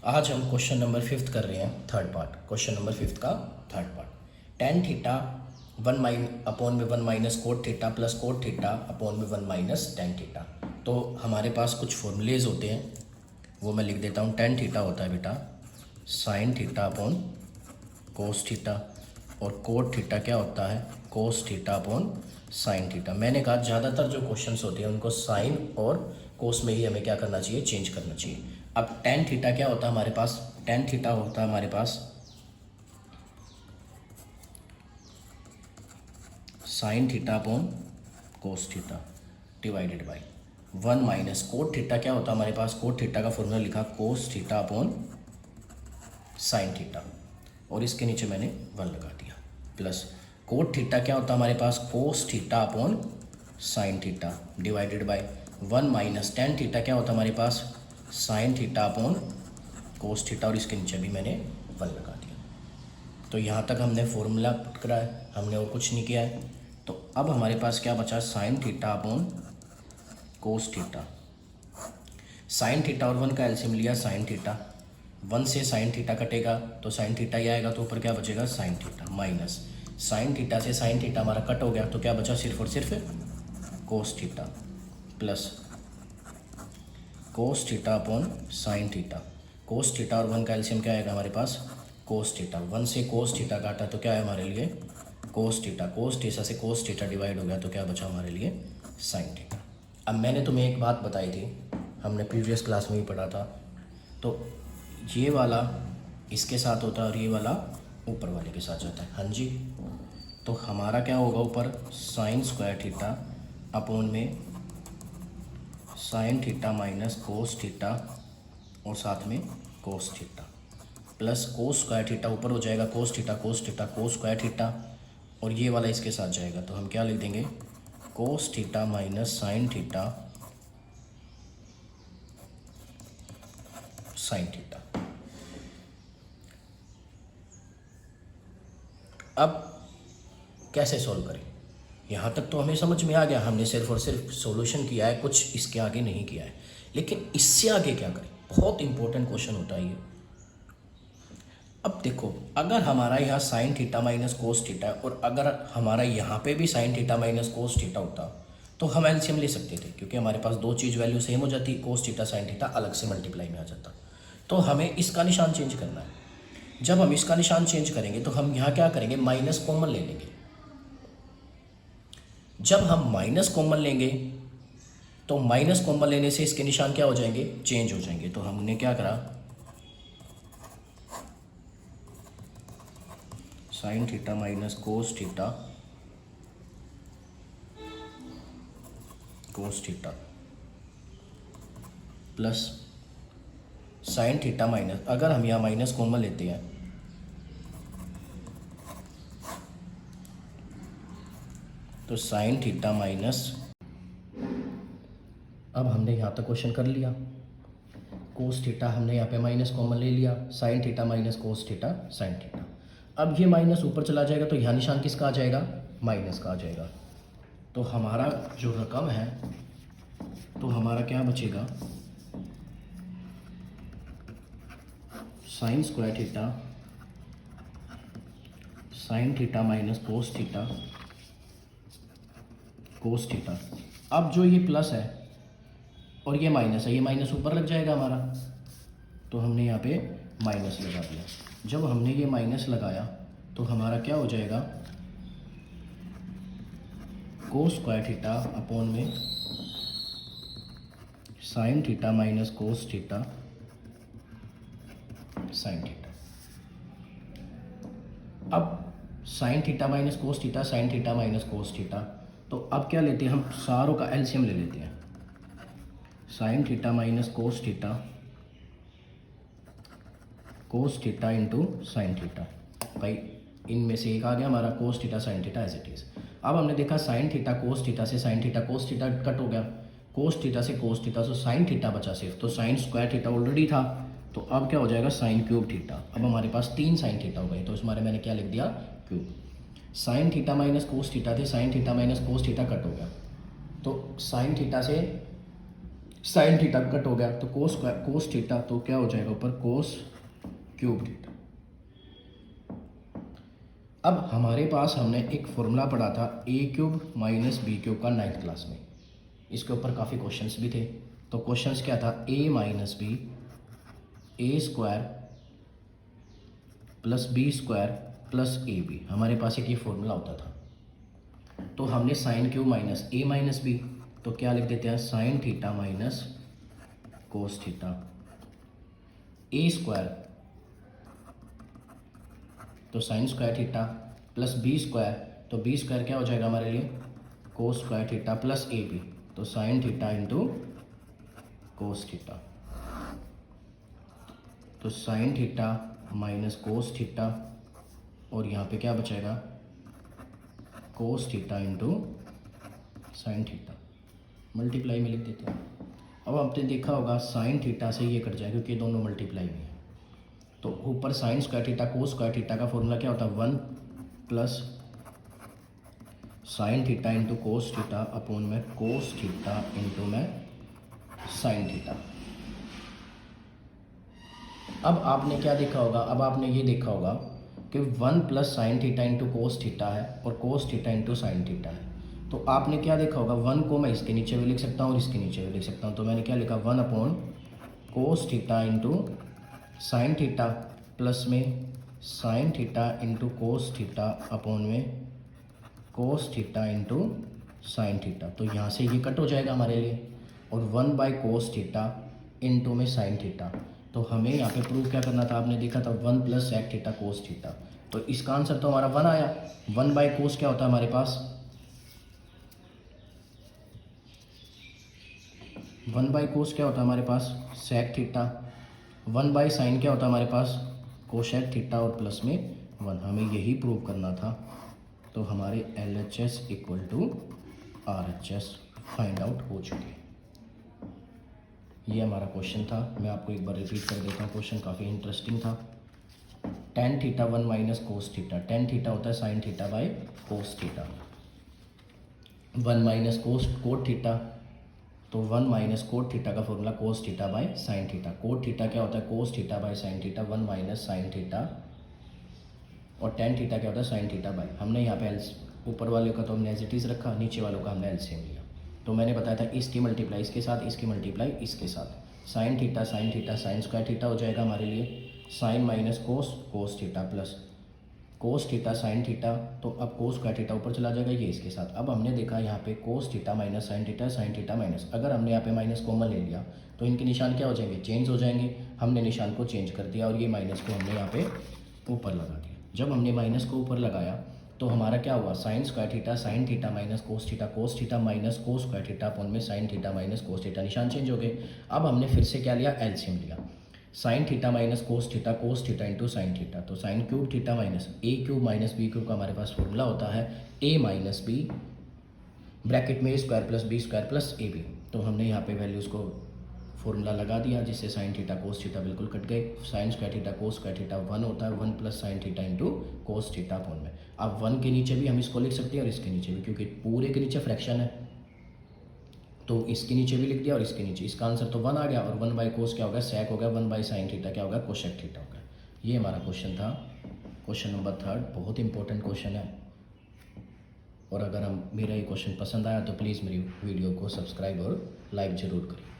आज हम question number 5 कर रहे हैं, थर्ड पार्ट। क्वेश्चन नंबर 5 का third part. Tan theta one minus upon में one minus cot theta plus cot theta upon में वन माइनस टेन थीटा। तो हमारे पास कुछ फॉर्मूलेज होते हैं, वो मैं लिख देता हूँ। टेन थीटा होता है बेटा sign theta upon cos theta, और कोट थीटा क्या होता है कोस थीटा अपॉन साइन थीटा। मैंने कहा ज़्यादातर जो क्वेश्चंस होते हैं उनको साइन और कोस में ही हमें क्या करना चाहिए, चेंज करना चाहिए। अब टेन थीटा क्या होता है हमारे पास, टेन थीटा होता है हमारे पास sine theta upon cos theta divided by one minus cot theta क्या होता है हमारे पास, कोट थीटा का फॉर्मूला लिखा cos theta upon sine theta, और इसके नीचे मैंने वन लगा दिया, प्लस कोट थीटा क्या होता है हमारे पास cos theta upon sine theta divided by one minus tan theta क्या होता है हमारे पास sine theta upon cos theta, और इसके नीचे भी मैंने वन लगा दिया। तो यहाँ तक हमने फॉर्मूला पुट करा है, हमने और कुछ नहीं किया है। तो अब हमारे पास क्या बचा, sign theta upon cos theta. Sine theta और वन का एलसीएम लिया साइन थीटा, वन से साइन थीटा कटेगा तो साइन थीटा ही आएगा, तो ऊपर क्या बचेगा sign theta, minus sign theta से साइन थीटा हमारा कट हो गया, तो क्या बचा सिर्फ और सिर्फ कोस theta, plus cos theta upon sine theta. Cos theta और वन का एलसीएम क्या आएगा हमारे पास कोस थीटा, वन से कोस थीटा काटा तो क्या है हमारे लिए कोस थीटा, कोस थीटा से कोस थीटा डिवाइड हो गया तो क्या बचा हमारे लिए साइन थीटा। अब मैंने तुम्हें एक बात बताई थी, हमने प्रीवियस क्लास में भी पढ़ा था, तो ये वाला इसके साथ होता है और ये वाला ऊपर वाले के साथ जाता है। हाँ जी, तो हमारा क्या होगा ऊपर साइन स्क्वायर थीटा अपॉन में sine theta minus cos theta और साथ में कोस थीटा, प्लस कोस स्क्वायर थीटा ऊपर हो जाएगा cos theta cos theta cos square theta, और ये वाला इसके साथ जाएगा, तो हम क्या लिख देंगे कोस theta minus sign theta sine theta. अब कैसे सॉल्व करें, यहाँ तक तो हमें समझ में आ गया, हमने सिर्फ और सिर्फ सॉल्यूशन किया है, कुछ इसके आगे नहीं किया है। लेकिन इससे आगे क्या करें, बहुत इंपॉर्टेंट क्वेश्चन होता है ये। अब देखो, अगर हमारा यहाँ sign theta minus cos theta है और अगर हमारा यहाँ पे भी sign theta minus cos theta होता तो हम एलसीएम ले सकते थे, क्योंकि हमारे पास दो चीज़ वैल्यू सेम हो जाती, कोस थीटा साइन थीटा अलग से मल्टीप्लाई में आ जाता। तो हमें इसका निशान चेंज करना है। जब हम इसका निशान चेंज करेंगे तो हम यहाँ क्या करेंगे, माइनस कॉमन ले लेंगे। जब हम माइनस कॉमन लेंगे तो माइनस कॉमन लेने से इसके निशान क्या हो जाएंगे, चेंज हो जाएंगे। तो हमने क्या करा, sign theta minus cos theta cos theta plus sign theta minus, अगर हम यहाँ माइनस कॉमन लेते हैं तो साइन थीटा माइनस, अब हमने यहाँ तक क्वेश्चन कर लिया, कोस थीटा हमने यहाँ पे माइनस कॉमन ले लिया, sign theta minus cos theta sine theta. अब ये माइनस ऊपर चला जाएगा तो यहाँ निशान किसका आ जाएगा, माइनस का आ जाएगा। तो हमारा जो रकम है, तो हमारा क्या बचेगा sign square theta sine theta minus cos theta cos theta. अब जो ये प्लस है और ये माइनस है, ये माइनस ऊपर लग जाएगा हमारा, तो हमने यहाँ पे माइनस लगा दिया। जब हमने ये माइनस लगाया तो हमारा क्या हो जाएगा कोस स्क्वायर थीटा अपॉन में sine theta minus cos theta sine theta. अब sine theta minus cos theta sine theta minus cos theta, तो अब क्या लेते हैं हम, सारों का एलसीएम ले लेते हैं। Sine theta minus cos theta into sine theta, भाई इनमें से एक आ गया हमारा cos theta sine theta as it is. अब हमने देखा साइन थीटा कोस थीटा से sine theta cos theta cut हो गया, कोस थीटा से कोस थीटा, तो साइन थीटा बचा सिर्फ, तो साइन स्क्वायर थीटा ऑलरेडी था, तो अब क्या हो जाएगा साइन क्यूब थीटा। अब हमारे पास तीन साइन थीटा हो गए, तो इस बारे मैंने क्या लिख दिया cube. Sine theta minus cos theta थे, sine theta minus cos theta cut हो गया, तो साइन थीटा से साइन थीटा कट हो गया तो कोस थीटा तो क्या हो जाएगा ऊपर कोस क्यूब थीटा। अब हमारे पास हमने एक फॉर्मूला पढ़ा था ए क्यूब माइनस बी क्यूब का 9th क्लास में, इसके ऊपर काफ़ी क्वेश्चंस भी थे। तो क्वेश्चंस क्या था, A minus B A square plus B square plus A B, हमारे पास एक ये फॉर्मूला होता था। तो हमने sine cube minus A minus B, तो क्या लिख देते हैं sine theta minus cos theta, A square तो sine square theta plus B square, तो बी स्क्वायर क्या हो जाएगा हमारे लिए cos square theta plus A B, तो sine theta into cos theta, तो sine theta minus cos theta और यहाँ पे क्या बचेगा कोस theta into sine theta, multiply में लिख देते हैं। अब आपने देखा होगा साइन थीटा से ये कट जाए क्योंकि ये दोनों मल्टीप्लाई में है, तो ऊपर sign square theta cos square theta का फॉर्मूला क्या होता है 1 plus sign theta into cos theta upon में कोस थीटा इंटू में साइन थीटा। अब आपने क्या देखा होगा, अब आपने ये देखा होगा कि 1 plus sign theta into cos theta है और कोस थीटा इंटू साइन थीटा है। तो आपने क्या देखा होगा 1 को मैं इसके नीचे भी लिख सकता हूँ और इसके नीचे भी लिख सकता हूँ, तो मैंने क्या लिखा 1 upon cos theta into sine theta plus में sine theta into cos theta upon में cos theta into sine theta. तो यहाँ से ये कट हो जाएगा हमारे लिए, और 1 बाई कोस थीटा इंटू में साइन थीटा। तो हमें यहाँ पे प्रूव क्या करना था, आपने देखा था 1 plus sec theta cos theta, तो इसका आंसर तो हमारा 1 आया। 1 बाई कोस क्या होता है हमारे पास 1 बाई कोस क्या होता है हमारे पास सेक थीटा, 1 बाई साइन क्या होता है हमारे पास कोशेक थीटा और प्लस में 1, हमें यही प्रूव करना था। तो हमारे LHS equal to RHS find out हो चुके हैं। ये हमारा क्वेश्चन था, मैं आपको एक बार रिपीट कर देता हूँ, क्वेश्चन काफ़ी इंटरेस्टिंग था। Tan theta 1 minus cos theta, tan theta होता है sine theta by cos theta, 1 minus cot theta, तो 1 माइनस कोट थीटा का formula cos theta by sine theta, coat theta क्या होता है cos theta by sine theta, 1 minus sign theta, और ten theta क्या होता है साइन थीटा बाई, हमने यहाँ पे ऊपर वाले का तो हमने एज इट इज़ रखा, नीचे वालों का हमने एलसीएम लिया। तो मैंने बताया था इसकी मल्टीप्लाई इसके साथ, इसकी मल्टीप्लाई इसके साथ, sine theta sine square theta हो जाएगा हमारे लिए, sine minus cos theta plus cos theta sine theta, तो अब कोस स्क्वायर थीटा ऊपर चला जाएगा ये इसके साथ। अब हमने देखा यहाँ पे कोस theta minus sign theta minus, अगर हमने यहाँ पे माइनस कॉमन ले लिया तो इनके निशान क्या हो जाएंगे चेंज हो जाएंगे, हमने निशान को चेंज कर दिया और ये माइनस को हमने यहाँ पे ऊपर लगा दिया। जब हमने माइनस को ऊपर लगाया तो हमारा क्या हुआ sine square theta sine theta minus cos theta minus cos square theta upon में sine theta minus cos theta, निशान चेंज हो गए। अब हमने फिर से क्या लिया एलसीएम लिया, sign theta minus cos theta into sine theta, तो साइन क्यूब थीटा माइनस ए क्यूब माइनस बी क्यूब का हमारे पास फॉर्मूला होता है ए माइनस बी ब्रैकेट में ए स्क्वायर प्लस ए बी, तो हमने यहाँ पे वैल्यूज़ को फॉर्मूला लगा दिया जिससे साइन थीटा कोस थीटा बिल्कुल कट गए। Sign square theta cos square theta 1 होता है, 1 plus sign theta into cos theta upon में। अब 1 के नीचे भी हम इसको लिख सकते हैं और इसके नीचे भी, क्योंकि पूरे के नीचे फ्रैक्शन है, तो इसके नीचे भी लिख दिया और इसके नीचे। इसका आंसर तो 1 आ गया, और 1 बाई कोस क्या होगा सेक हो गया, 1 बाई साइन थीटा क्या होगा कोशेक थीटा होगा। ये हमारा क्वेश्चन था, क्वेश्चन नंबर 3, बहुत इंपॉर्टेंट क्वेश्चन है। और अगर हम मेरा ये क्वेश्चन पसंद आया तो प्लीज़ मेरी वीडियो को सब्सक्राइब और लाइक ज़रूर करें।